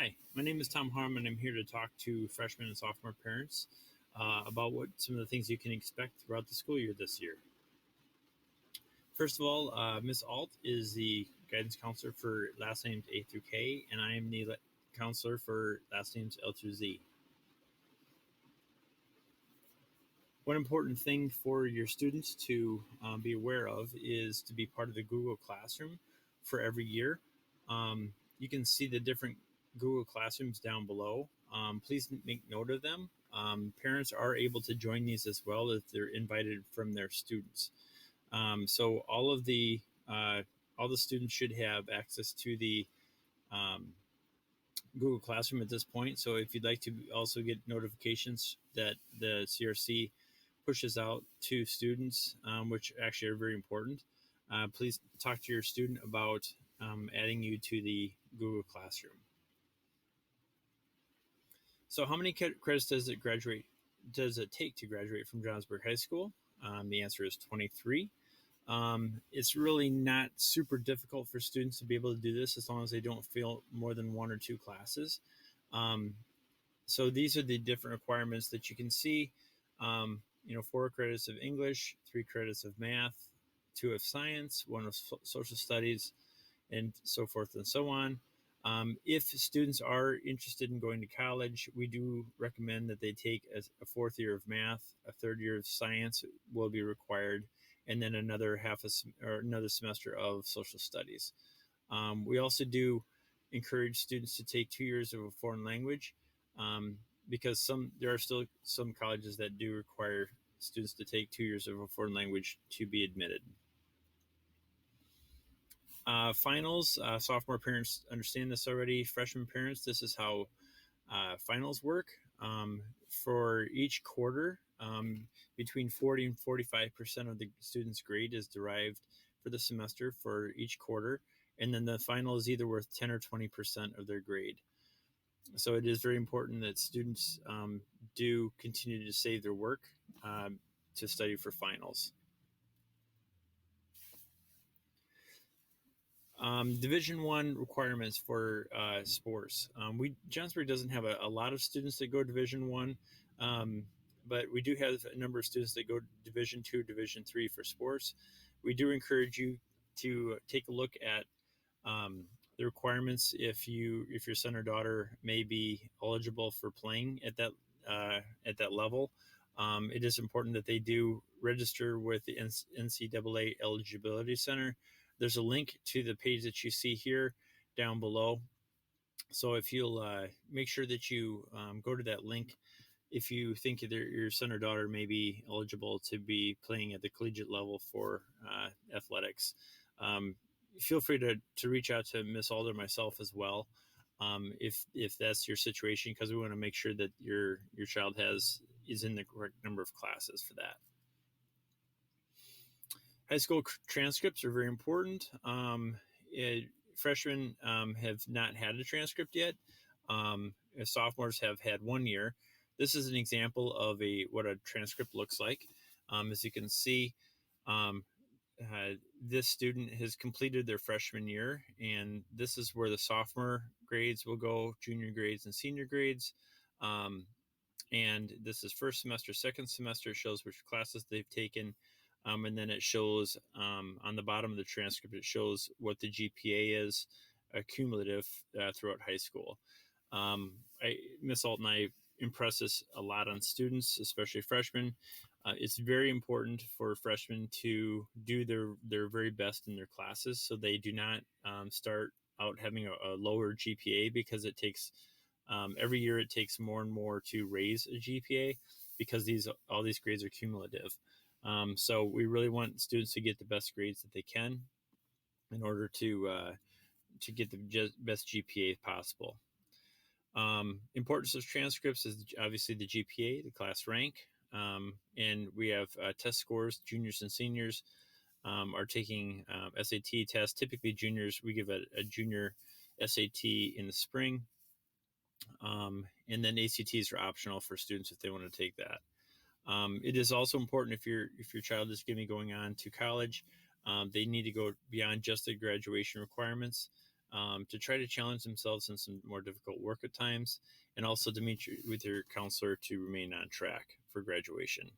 Hi, my name is Tom Harm, and I'm here to talk to freshman and sophomore parents about what some of the things you can expect throughout the school year this year. First of all, Ms. Alt is the guidance counselor for last names A through K, and I am the counselor for last names L through Z. One important thing for your students to be aware of is to be part of the Google Classroom for every year. You can see the different Google Classrooms down below. Please make note of them. Parents are able to join these as well if they're invited from their students. So all the students should have access to the Google Classroom at this point. So if you'd like to also get notifications that the CRC pushes out to students, which actually are very important, please talk to your student about adding you to the Google Classroom. So how many credits does it take to graduate from Johnsburg High School? The answer is 23. It's really not super difficult for students to be able to do this as long as they don't fail more than one or two classes. So these are the different requirements that you can see. 4 credits of English, 3 credits of math, 2 of science, 1 of social studies, and so forth and so on. If students are interested in going to college, we do recommend that they take a 4th year of math, a 3rd year of science will be required, and then another semester of social studies. We also do encourage students to take 2 years of a foreign language, because there are still some colleges that do require students to take 2 years of a foreign language to be admitted. Finals, sophomore parents understand this already. Freshman parents, this is how finals work. For each quarter, between 40 and 45% of the student's grade is derived for the semester for each quarter, and then the final is either worth 10 or 20% of their grade. So it is very important that students do continue to save their work to study for finals. Division I requirements for sports. Johnsburg doesn't have a lot of students that go Division I, but we do have a number of students that go Division II, Division III for sports. We do encourage you to take a look at the requirements if your son or daughter may be eligible for playing at that level. It is important that they do register with the NCAA Eligibility Center. There's a link to the page that you see here down below. So if you'll make sure that you go to that link if you think that your son or daughter may be eligible to be playing at the collegiate level for athletics. Feel free to reach out to Miss Alder, myself as well, if that's your situation, because we want to make sure that your child is in the correct number of classes for that. High school transcripts are very important. Freshmen have not had a transcript yet. Sophomores have had 1 year. This is an example of what a transcript looks like. As you can see, this student has completed their freshman year, and this is where the sophomore grades will go, junior grades and senior grades. And this is first semester, second semester, shows which classes they've taken. And then it shows on the bottom of the transcript, it shows what the GPA is cumulative throughout high school. Miss Alt and I impress this a lot on students, especially freshmen. It's very important for freshmen to do their very best in their classes, so they do not start out having a lower GPA, because it takes every year it takes more and more to raise a GPA, because all these grades are cumulative. So we really want students to get the best grades that they can in order to get the best GPA possible. Importance of transcripts is obviously the GPA, the class rank, and we have test scores. Juniors and seniors are taking SAT tests. Typically juniors, we give a junior SAT in the spring, and then ACTs are optional for students if they want to take that. It is also important if your child is going on to college, they need to go beyond just the graduation requirements. to try to challenge themselves in some more difficult work at times, and also to meet with your counselor to remain on track for graduation.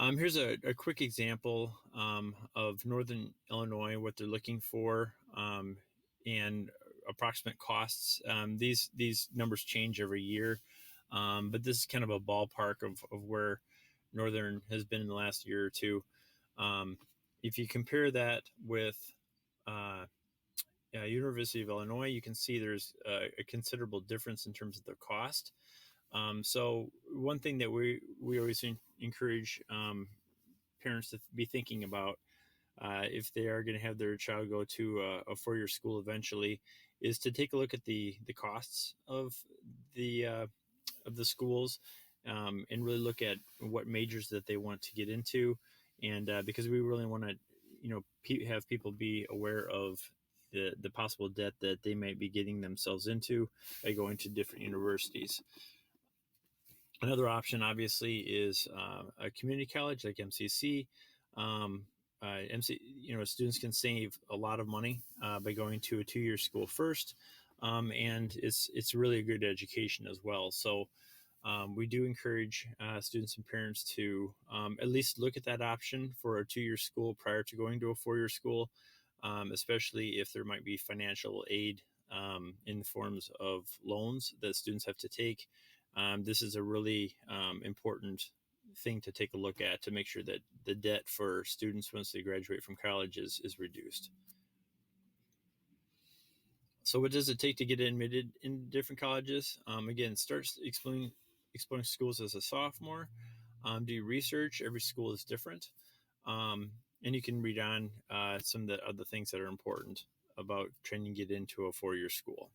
Here's a quick example of Northern Illinois, what they're looking for, and approximate costs. These numbers change every year, but this is kind of a ballpark of where Northern has been in the last year or two. If you compare that with University of Illinois, you can see there's a considerable difference in terms of the cost. So one thing that we always encourage parents to be thinking about if they are going to have their child go to a four-year school eventually is to take a look at the costs of the schools, and really look at what majors that they want to get into, and because we really want to have people be aware of the possible debt that they might be getting themselves into by going to different universities. Another option, obviously, is a community college like MCC. Students can save a lot of money by going to a two-year school first, and it's really a good education as well. So we do encourage students and parents to at least look at that option for a two-year school prior to going to a four-year school, especially if there might be financial aid in the forms of loans that students have to take. This is a really important thing to take a look at to make sure that the debt for students once they graduate from college is reduced. So what does it take to get admitted in different colleges? Again, start exploring schools as a sophomore. Do research. Every school is different. And you can read on some of the other things that are important about trying to get into a four-year school.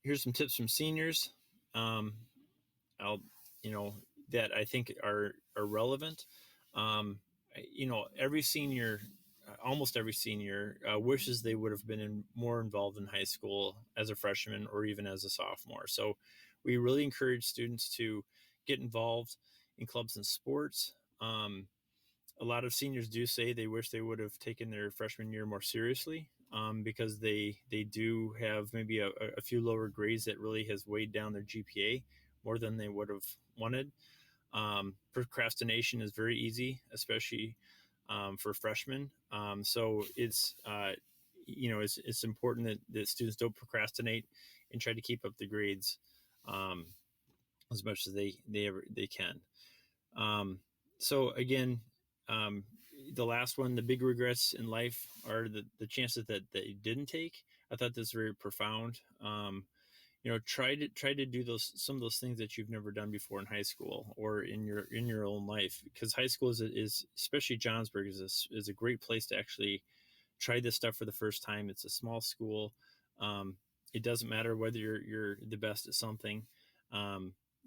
Here's some tips from seniors. That I think are relevant. Every senior, almost every senior, wishes they would have been more involved in high school as a freshman or even as a sophomore. So we really encourage students to get involved in clubs and sports. A lot of seniors do say they wish they would have taken their freshman year more seriously, because they do have maybe a few lower grades that really has weighed down their GPA more than they would have wanted. Procrastination is very easy, especially for freshmen. So it's important that students don't procrastinate and try to keep up the grades as much as they can. So again, the last one, the big regrets in life are the chances that they didn't take. I thought this was very profound. Try to do some of those things that you've never done before in high school or in your own life, because high school is especially Johnsburg is a great place to actually try this stuff for the first time. It's a small school. It doesn't matter whether you're the best at something.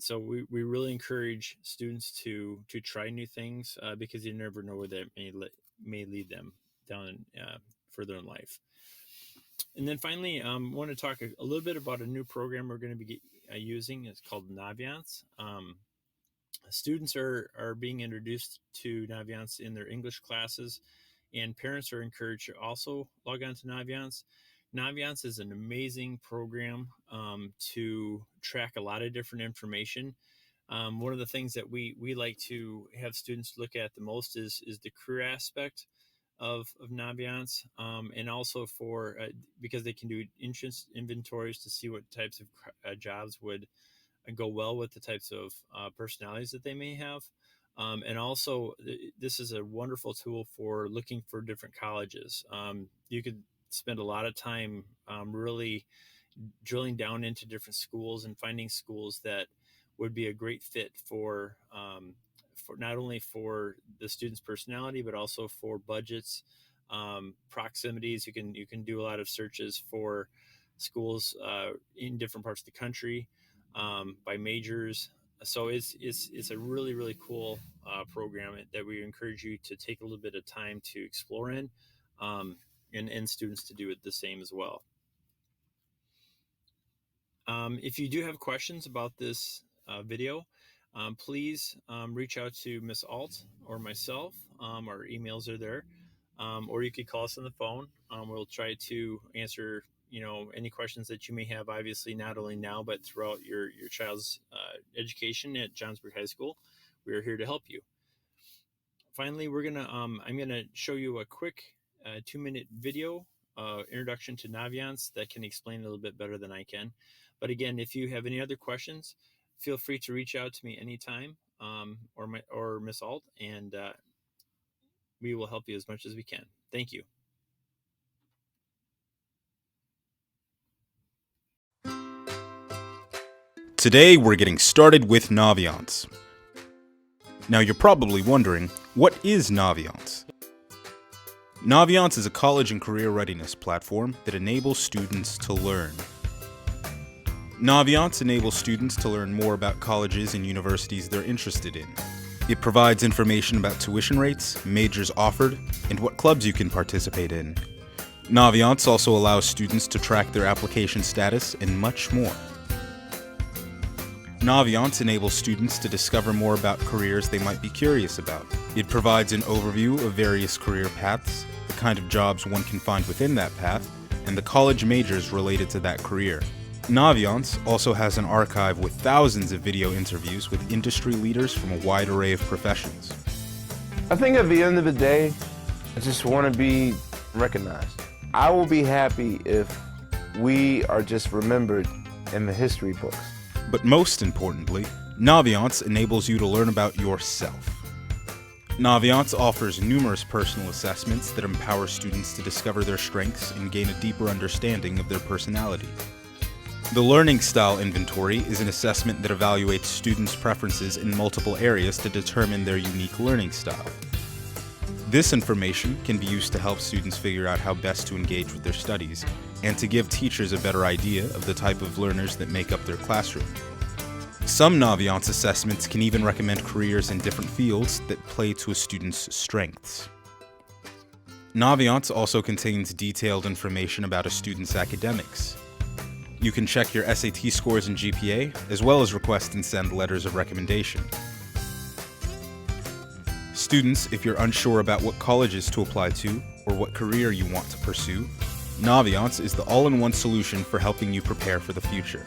So we really encourage students to try new things because you never know where that may lead them down further in life. And then finally, I want to talk a little bit about a new program we're going to be using. It's called Naviance. Students are being introduced to Naviance in their English classes, and parents are encouraged to also log on to Naviance. Naviance is an amazing program to track a lot of different information. One of the things that we like to have students look at the most is the career aspect of Naviance, and also because they can do interest inventories to see what types of jobs would go well with the types of personalities that they may have. And also, this is a wonderful tool for looking for different colleges. You could spend a lot of time really drilling down into different schools and finding schools that would be a great fit for not only for the student's personality, but also for budgets, proximities. You can do a lot of searches for schools in different parts of the country by majors. So it's a really, really cool program that we encourage you to take a little bit of time to explore in, and students to do it the same as well. If you do have questions about this video, please reach out to Miss Alt or myself. Our emails are there. or you could call us on the phone. We'll try to answer any questions that you may have, obviously not only now but throughout your child's education at Johnsburg High School. We are here to help you. Finally, I'm gonna show you a quick 2-minute video introduction to Naviance that can explain a little bit better than I can. But again, if you have any other questions, feel free to reach out to me anytime, or Miss Alt, and we will help you as much as we can. Thank you. Today we're getting started with Naviance. Now you're probably wondering, what is Naviance? Naviance is a college and career readiness platform that enables students to learn. Naviance enables students to learn more about colleges and universities they're interested in. It provides information about tuition rates, majors offered, and what clubs you can participate in. Naviance also allows students to track their application status and much more. Naviance enables students to discover more about careers they might be curious about. It provides an overview of various career paths, the kind of jobs one can find within that path, and the college majors related to that career. Naviance also has an archive with thousands of video interviews with industry leaders from a wide array of professions. I think at the end of the day, I just want to be recognized. I will be happy if we are just remembered in the history books. But most importantly, Naviance enables you to learn about yourself. Naviance offers numerous personal assessments that empower students to discover their strengths and gain a deeper understanding of their personality. The Learning Style Inventory is an assessment that evaluates students' preferences in multiple areas to determine their unique learning style. This information can be used to help students figure out how best to engage with their studies and to give teachers a better idea of the type of learners that make up their classroom. Some Naviance assessments can even recommend careers in different fields that play to a student's strengths. Naviance also contains detailed information about a student's academics. You can check your SAT scores and GPA, as well as request and send letters of recommendation. Students, if you're unsure about what colleges to apply to or what career you want to pursue, Naviance is the all-in-one solution for helping you prepare for the future.